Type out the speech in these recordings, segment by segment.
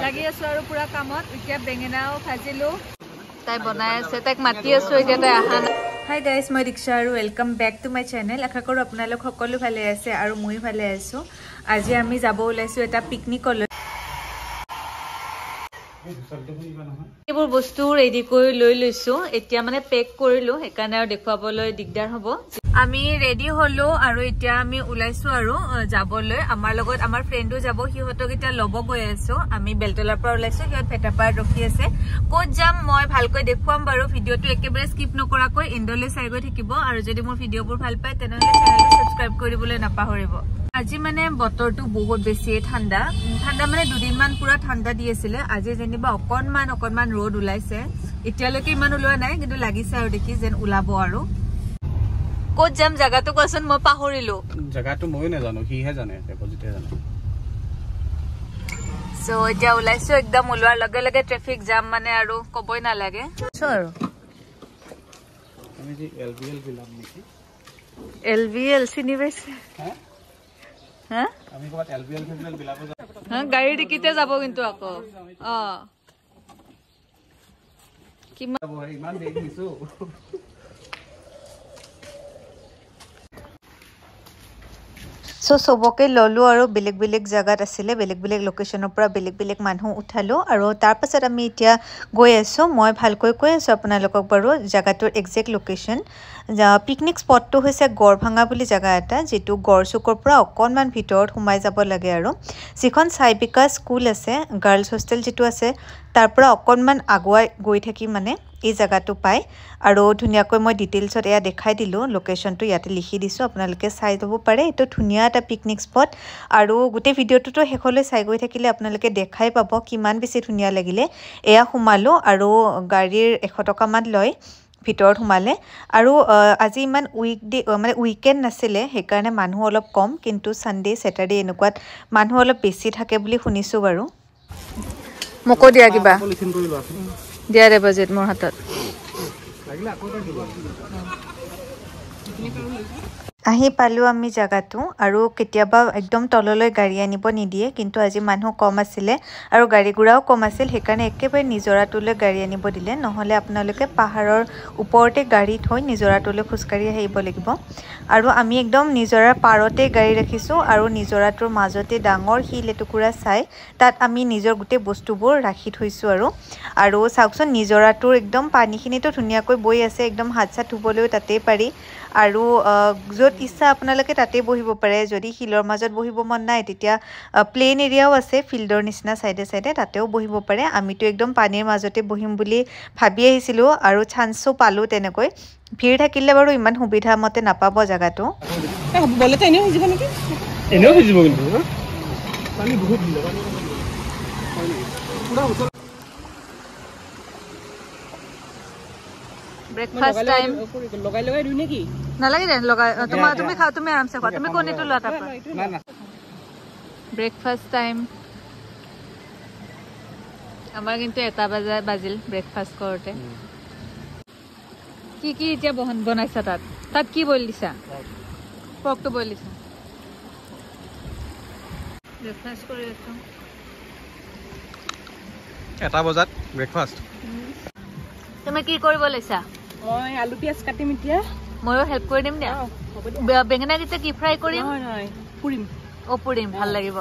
লাগি আছো আৰু পুৰা কামত এতিয়া বেঙেনাও ভাজিলো তাই বনাই আছে তাইক মাতি আছো এতিয়া তাই আহা নাই হাই গাইজ মই দীক্ষা আৰু welcome back to my channel আশা কৰোঁ আপোনালোক সকলো ভালে আছে আৰু মই ভালে আছো আজি আমি যাব ওলাইছো এটা পিকনিকলৈ এইবোৰ বস্তু ৰেডি কৰি লৈ লৈছো এতিয়া মানে পেক কৰিলো সেইকাৰণে আৰু দেখুৱাবলৈ দিগদাৰ হ'ব আমি ৰেডি হলো আৰু এতিয়া আমি ওলাইছো আৰু যাবলৈ আমাৰ লগত আমাৰ ফ্ৰেণ্ডো যাব সিহঁতক এতিয়া ল'ব গৈ আছো আমি বেলতলাৰ পৰা ওলাইছো সিহঁত ভেটাপাৰাত ৰখি আছে ক'ত যাম মই ভালকৈ দেখুৱাম বাৰু ভিডিঅ'টো একেবাৰে স্কিপ নকৰাকৈ এণ্ডলৈ চাই গৈ থাকিব আৰু যদি মোৰ ভিডিঅ'বোৰ ভাল পায় তেনেহ'লে চেনেলটো ছাবস্ক্ৰাইব কৰিবলৈ নাপাহৰিব আজি মানে বতৰটো বহুত বেছি ঠাণ্ডা মানে দুদিনমান পুৰা ঠাণ্ডা দি আছিলে আজি যেনিবা অকণমান ৰ'দ ওলাইছে এতিয়ালৈকে ইমান ওলোৱা নাই কিন্তু লাগিছে আৰু দেখি যেন ওলাব আৰু ক'ত যাম জাগাটো কোৱাচোন মই পাহৰিলো জাগাটো মই নাজানো হিহে জানে পজিটিভ জানে সো এতিয়া ওলাইছো একদম ওলোৱাৰ লগে লগে ট্ৰাফিক জাম মানে আৰু কবই নালাগে সো আৰু আমি যে এলবিএল বিলাম নেকি এলবিএল চিনি পাইছে হ্যাঁ আমি ক'ত এলবিএল বিলাব যাব হ্যাঁ গাড়ী ডিকিতে যাব কিন্তু আকৌ ইমান দেৰি দিছো সো সবকে ললো আৰু বেলেগ বেলেগ জায়গাত আছিলে বেলেগ বেলেগ লোকেশনৰ পৰা বেলেগ বেলেগ মানুহ উঠালো আৰু তাৰ পাছত আমি এতিয়া গৈ আছো মই ভালকৈ কৈ আছো আপোনালোকক বাৰু জায়গাটোৰ এক্সাক্ট লোকেশন পিকনিক স্পটটো হৈছে গড়ভাঙা বুলি জায়গা এটা যেটো গড়চুকৰ পৰা অকণমান ভিতৰত সোমাই যাব লাগে আৰু যিখন সাইবিকা স্কুল আছে গাৰ্লছ হোষ্টেল যেটো আছে তাৰ পৰা অকণমান আগুৱাই গৈ থাকি মানে এই জায়গাটো পায় আৰু ধুনিয়াকৈ মই ডিটেইলছত এয়া দেখাই দিলো লোকেশনটো ইয়াতে লিখি দিছো আপোনালোকে চাই ল'ব পাৰে এটো ধুনিয়া এটা পিকনিক স্পট আৰু গোটে ভিডিঅ'টোতো হেকলৈ চাই গৈ থাকিলে আপোনালোকে দেখাই পাব কিমান বেছি ধুনিয়া লাগিলে এয়া সোমালো আৰু গাড়ীৰ 100 টকা মান লয় ভিতৰত সোমালে আৰু আজি ইমান উইকডে মানে উইকেন্ড নাছিলে সেইকাৰণে মানুহ অলপ কম কিন্তু সানডে স্যাটাৰডে এনেকুৱাত মানুহ অলপ বেছি থাকে বুলি শুনিছো বাৰু মকো দিয়া কিবা দিয়া ৰে বাজেট মোৰ হাতত লাগিলা আকৌ দিব আহি পালো আমি জায়গাটো আৰু কেতিয়াবা একদম তললৈ গাড়ী আনিব নিদিয়ে কিন্তু আজি মানুহ কম আছিলে আৰু গাড়ী গুৰাও কম আছিল সেইকাৰণে একেবাৰে নিজৰাটোলৈ গাড়ী আনিব দিলে নহলে আপোনালোকে পাহাৰৰ ওপৰতে গাড়ী থৈ নিজৰাটোলৈ খুচকাৰি আহিব লাগিব আৰু আমি একদম নিজৰাৰ পাৰতে গাড়ী ৰাখিছো আৰু নিজৰাটোৰ মাজতে ডাঙৰ হিল এটুকুৰা চাই তাত আমি নিজৰ গুটে বস্তুবোৰ ৰাখি থৈছো আৰু চাওকচোন নিজৰাটোৰ একদম পানীখিনিটো ধুনিয়াকৈ বৈ আছে একদম হাতছা ধুবলৈও তাতেই পাৰি আৰু যত ইচ্ছা আপোনালোকে তাতে বহিব পাৰে যদি হিলৰ মাজত বহিব মন নাই তেতিয়া প্লেন এৰিয়াও আছে ফিল্ডৰ নিচিনা সাইডে সাইডে তাতেও বহিব পাৰে আমিতো একদম পানীৰ মাজতে বহিম বুলি ভাবি আহিছিলো আৰু চান্সও পালো তেনেকৈ ভিৰ থাকিলে বাৰু ইমান সুবিধা মতে নাপাব জায়গাটো বলেতে এনেও হিজিব নেকি এনেও হিজিব কিন্তু পানী বহুত ভিৰ পুৰা ब्रेकफास्ट टाइम लगाई दुई नेकी नालागे दे लगाई তুমি খাও তুমি आराम से खाओ তুমি कोनेটো लता पा না না ब्रेकफास्ट टाइम আমাৰ কিন্তু এটা বাজিল ব্ৰেকফাস্ট কৰোতে কি এতিয়া বনাইছা তাত কি বইল দিছা পকটো বইল দিছা ব্ৰেকফাস্ট কৰি আছো এটা বজাত ব্ৰেকফাস্ট তুমি কি কৰিব লৈছা মই আলু পিয়াজ কাটিম এতিয়া ময়ো হেল্প কৰি দিম দিয়া বেঙেনা কিটা কি ফ্ৰাই কৰিম নহয় পুৰিম পুৰিম ভাল লাগিব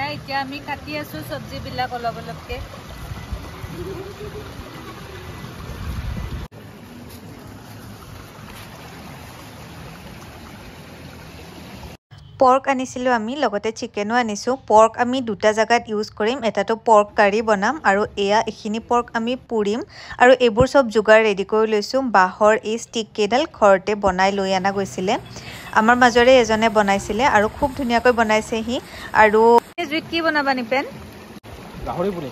এতিয়া আমি কাটি আছো সবজি বিলাক অলপ অলপকে পৰ্ক আনিছিলো আমি লগতে চিকেনো আনিছো পৰ্ক আমি দুটা জায়গাত ইউজ কৰিম এটাটো পৰ্ক কাৰি বনাম আৰু এয়া এখিনি পৰ্ক আমি পুৰিম আৰু এবোৰ সব জুগাৰ ৰেডি কৰি লৈছো বাহৰ এই ষ্টিক কেডাল ঘৰতে বনাই লৈ আনা গৈছিলে আমাৰ মাজৰে এজনে বনাইছিলে আৰু খুব ধুনিয়াকৈ বনাইছে হি আৰু জুইত কি বনাবা নিপেন গাহৰি পুৰি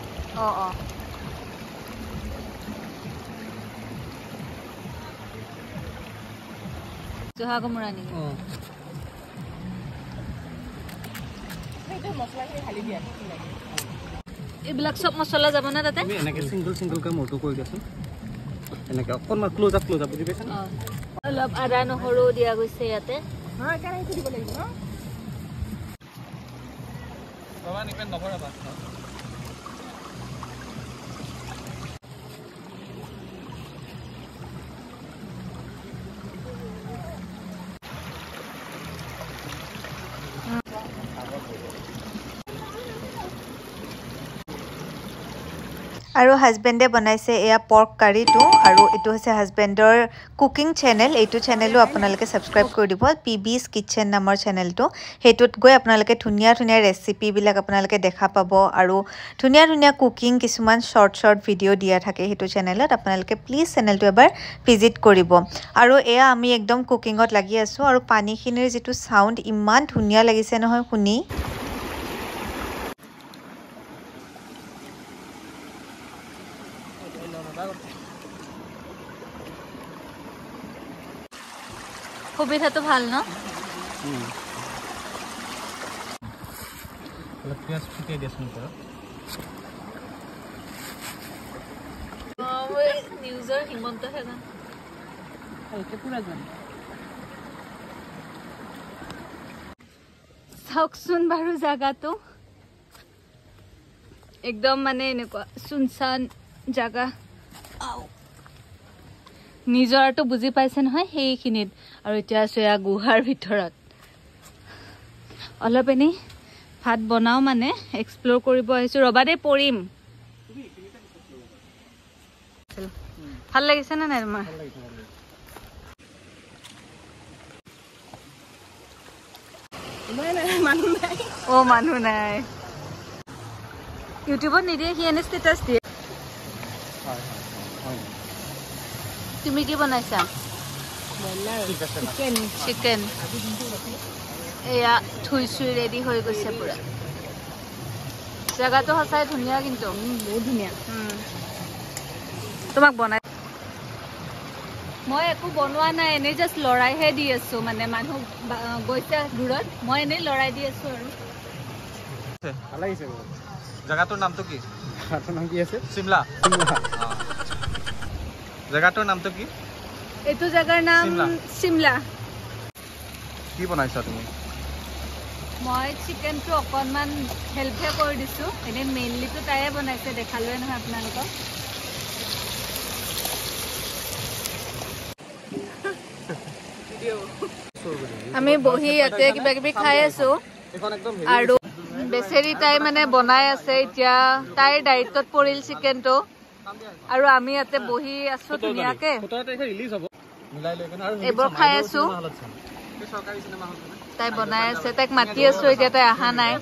জহা কোমোৰা নি এইবিলাক সব মছলা যাব না তাতে এনেকে সিঙ্গল কা মোটো কৰি দিছো এনেকৈ অকণমান ক্লোজ আপ বুজি পাইছা অলপ আদা নহৰু দিয়া গৈছে ইয়াতে হয় কেৰাহীটো দিব লাগিব ন বাবা নিপেন নভৰাবা আৰু হাজবেণ্ডে বনাইছে এয়া পৰ্ক কাৰীটো আৰু এইটো হৈছে হাজবেণ্ডৰ কুকিং চেনেল এইটো চেনেলো আপোনালোকে ছাবস্ক্ৰাইব কৰি দিব পিবিছ কিটচেন নামৰ চেনেলটো সেইটোত গৈ আপোনালোকে ধুনীয়া ধুনীয়া ৰেচিপিবিলাক আপোনালোকে দেখা পাব আৰু ধুনীয়া ধুনীয়া কুকিং কিছুমান শৰ্ট ভিডিঅ' দিয়া থাকে সেইটো চেনেলত আপোনালোকে প্লিজ চেনেলটো এবাৰ ভিজিট কৰিব আৰু এয়া আমি একদম কুকিঙত লাগি আছোঁ আৰু পানীখিনিৰ যিটো চাউণ্ড ইমান ধুনীয়া লাগিছে নহয় শুনি সুবিধাটো ভাল ন অলপ পিয়াজ ফুটিয়াই দিয়াচোন পৰা নিউজৰ হিমন্তহে জান ভালকে পুৰা যাম চাওকচোন বাৰু জাগাটো একদম মানে এনেকুৱা সুনসান জাগা নিজৰটো বুজি পাইছে নহয় সেইখিনিত আৰু এতিয়া আছো এয়া গুহাৰ ভিতৰত অলপ এনেই ভাত বনাও মানে এক্সপ্ল'ৰ কৰিব আহিছো ৰবা দেই পৰিম ভাল লাগিছে নে নাই তোমাৰ মানুহ নাই ইউটিউবত নিদিয়ে সি এনে ষ্টেটাছ দিয়ে তুমি কি বনাইছা চিকেন এয়া থুই চুই ৰেডি হৈ গৈছে পুৰা জাগাটো সঁচাই ধুনীয়া কিন্তু বহুত ধুনীয়া তোমাক বনাই মই একো বনোৱা নাই এনেই জাষ্ট লৰাইহে দি আছো মানে মানুহ গৈছে দূৰত মই এনেই লৰাই দি আছো আৰু ভাল লাগিছে জাগাটোৰ নামটো কি জাগাটোৰ নাম কি আছে চিমলা জাগাটোৰ নামটো কি এইটো জাগাৰ নাম চিমলা কি বনাইছা তুমি মই চিকেনটো অকণমান হেল্পহে কৰি দিছোঁ এনেই মেইনলিটো তাইয়ে বনাইছে দেখালোৱে নহয় আপোনালোকক আমি বহি ইয়াতে কিবা কিবি খাই আছো আৰু বেচেৰি তাই মানে বনাই আছে এতিয়া তাইৰ দায়িত্বত পৰিল চিকেনটো আৰু আমি ইয়াতে বহি আছো ধুনীয়াকে এইবোৰ খাই আছো তাই বনাই আছে তাইক মাতি আছো এতিয়া তাই অহা নাই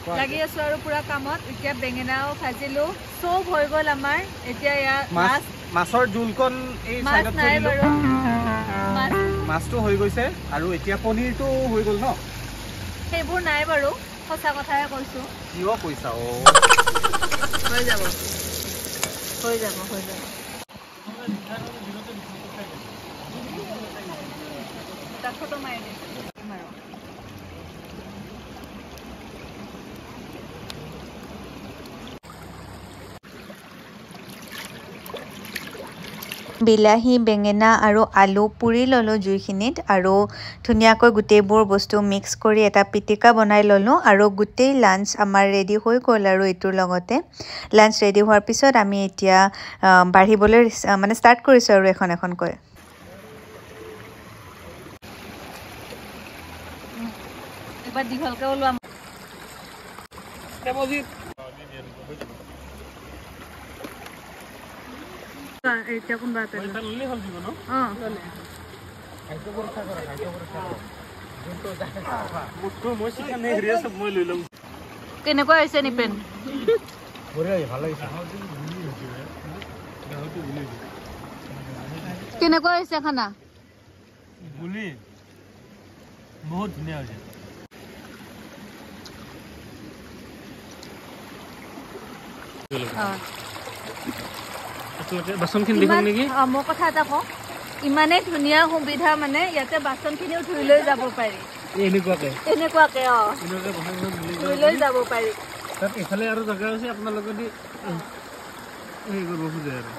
লাগি আছো আৰু পুৰা কামত এতিয়া বেঙেনাও ভাজিলো চব হৈ গ'ল আমাৰ এতিয়া মাছৰ জোলকণ এই সাইডত নাই বাৰু মাছটো হৈ গৈছে আৰু এতিয়া পনীৰটো হৈ গ'ল ন সেইবোৰ নাই বাৰু সঁচা কথাহে কৈছো কিয় কৈছা হৈ যাব তাক ফটো মাৰি দিছো বিলাহী বেঙেনা আৰু আলু পুৰি ল'লোঁ জুইখিনিত আৰু ধুনীয়াকৈ গোটেইবোৰ বস্তু মিক্স কৰি এটা পিটিকা বনাই ল'লোঁ আৰু গোটেই লাঞ্চ আমাৰ ৰেডি হৈ গ'ল আৰু এইটোৰ লগতে লাঞ্চ ৰেডি হোৱাৰ পিছত আমি এতিয়া বাঢ়িবলৈ মানে ষ্টাৰ্ট কৰিছোঁ আৰু এখন এখনকৈ এবাৰ দীঘলকৈ ওলোৱা এতিয়া কোনবা কেনেকুৱা হৈছে নিপেন কেনেকুৱা হৈছে খানা বহুত ধুনীয়া হৈছে বাচনখিনি দেখুন নেকি মোৰ কথা এটা কওঁ ইমানেই ধুনীয়া সুবিধা মানে ইয়াতে বাচনখিনিও ধুই লৈ যাব পাৰি এনেকুৱাকে ধুই লৈ যাব পাৰি তাত এফালে আৰু জাগা আছে আপোনালোকে দি এই কৰিব খুজে আৰু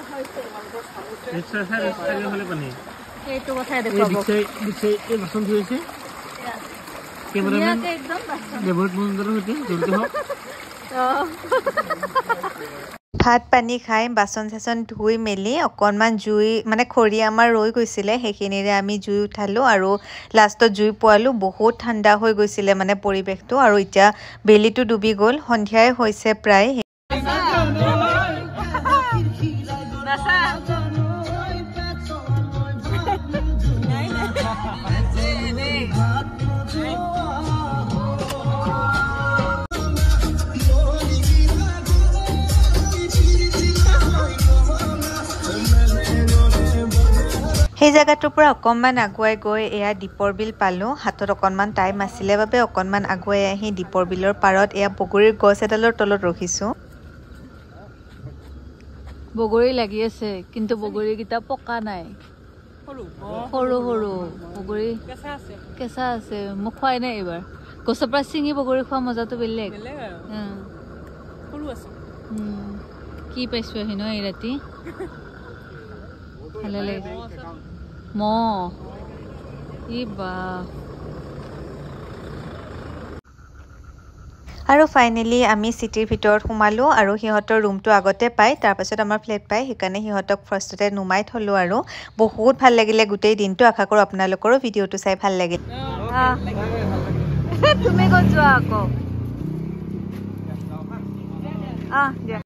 চাৰিওফালে পানী সেইটো কথাই দেখুৱাব এই বাচন ধুইছে কেমেৰামেন দেৱজিৎ মজুমদাৰৰ সৈতে জড়িত হওক ভাত পানী খাই বাচন চাচন ধুই মেলি অকণমান জুই মানে খৰি আমাৰ ৰৈ গৈছিলে সেইখিনিৰে আমি জুই উঠালোঁ আৰু লাষ্টত জুই পোৱালোঁ বহুত ঠাণ্ডা হৈ গৈছিলে মানে পৰিৱেশটো আৰু এতিয়া বেলিটো ডুবি গ'ল সন্ধিয়াই হৈছে প্ৰায় সেই জায়গাটোৰ পৰা অকণমান আগুৱাই গৈ এয়া দীপৰ বিল পালোঁ হাতত অকণমান টাইম আছিলে বাবে অকণমান আগুৱাই আহি দীপৰ বিলৰ পাৰত এয়া বগৰীৰ গছ এডালৰ তলত ৰখিছোঁ বগৰী লাগি আছে কিন্তু বগৰীকেইটা পকা নাই সৰু সৰু বগৰী কেঁচা আছে মোক খোৱাই নাই এইবাৰ গছৰ পৰা ছিঙি বগৰী খোৱা মজাটো বেলেগ কি পাইছো আহি ন এই ৰাতি ভালে লাগে আৰু ফাইনেলি আমি চিটিৰ ভিতৰত সোমালোঁ আৰু সিহঁতৰ ৰুমটো আগতে পায় তাৰপাছত আমাৰ ফ্লেট পায় সেইকাৰণে সিহঁতক ফাৰ্ষ্টতে নুমাই থলোঁ আৰু বহুত ভাল লাগিলে গোটেই দিনটো আশা কৰোঁ আপোনালোকৰো ভিডিঅ'টো চাই ভাল লাগিল তুমি ক'ত যোৱা আকৌ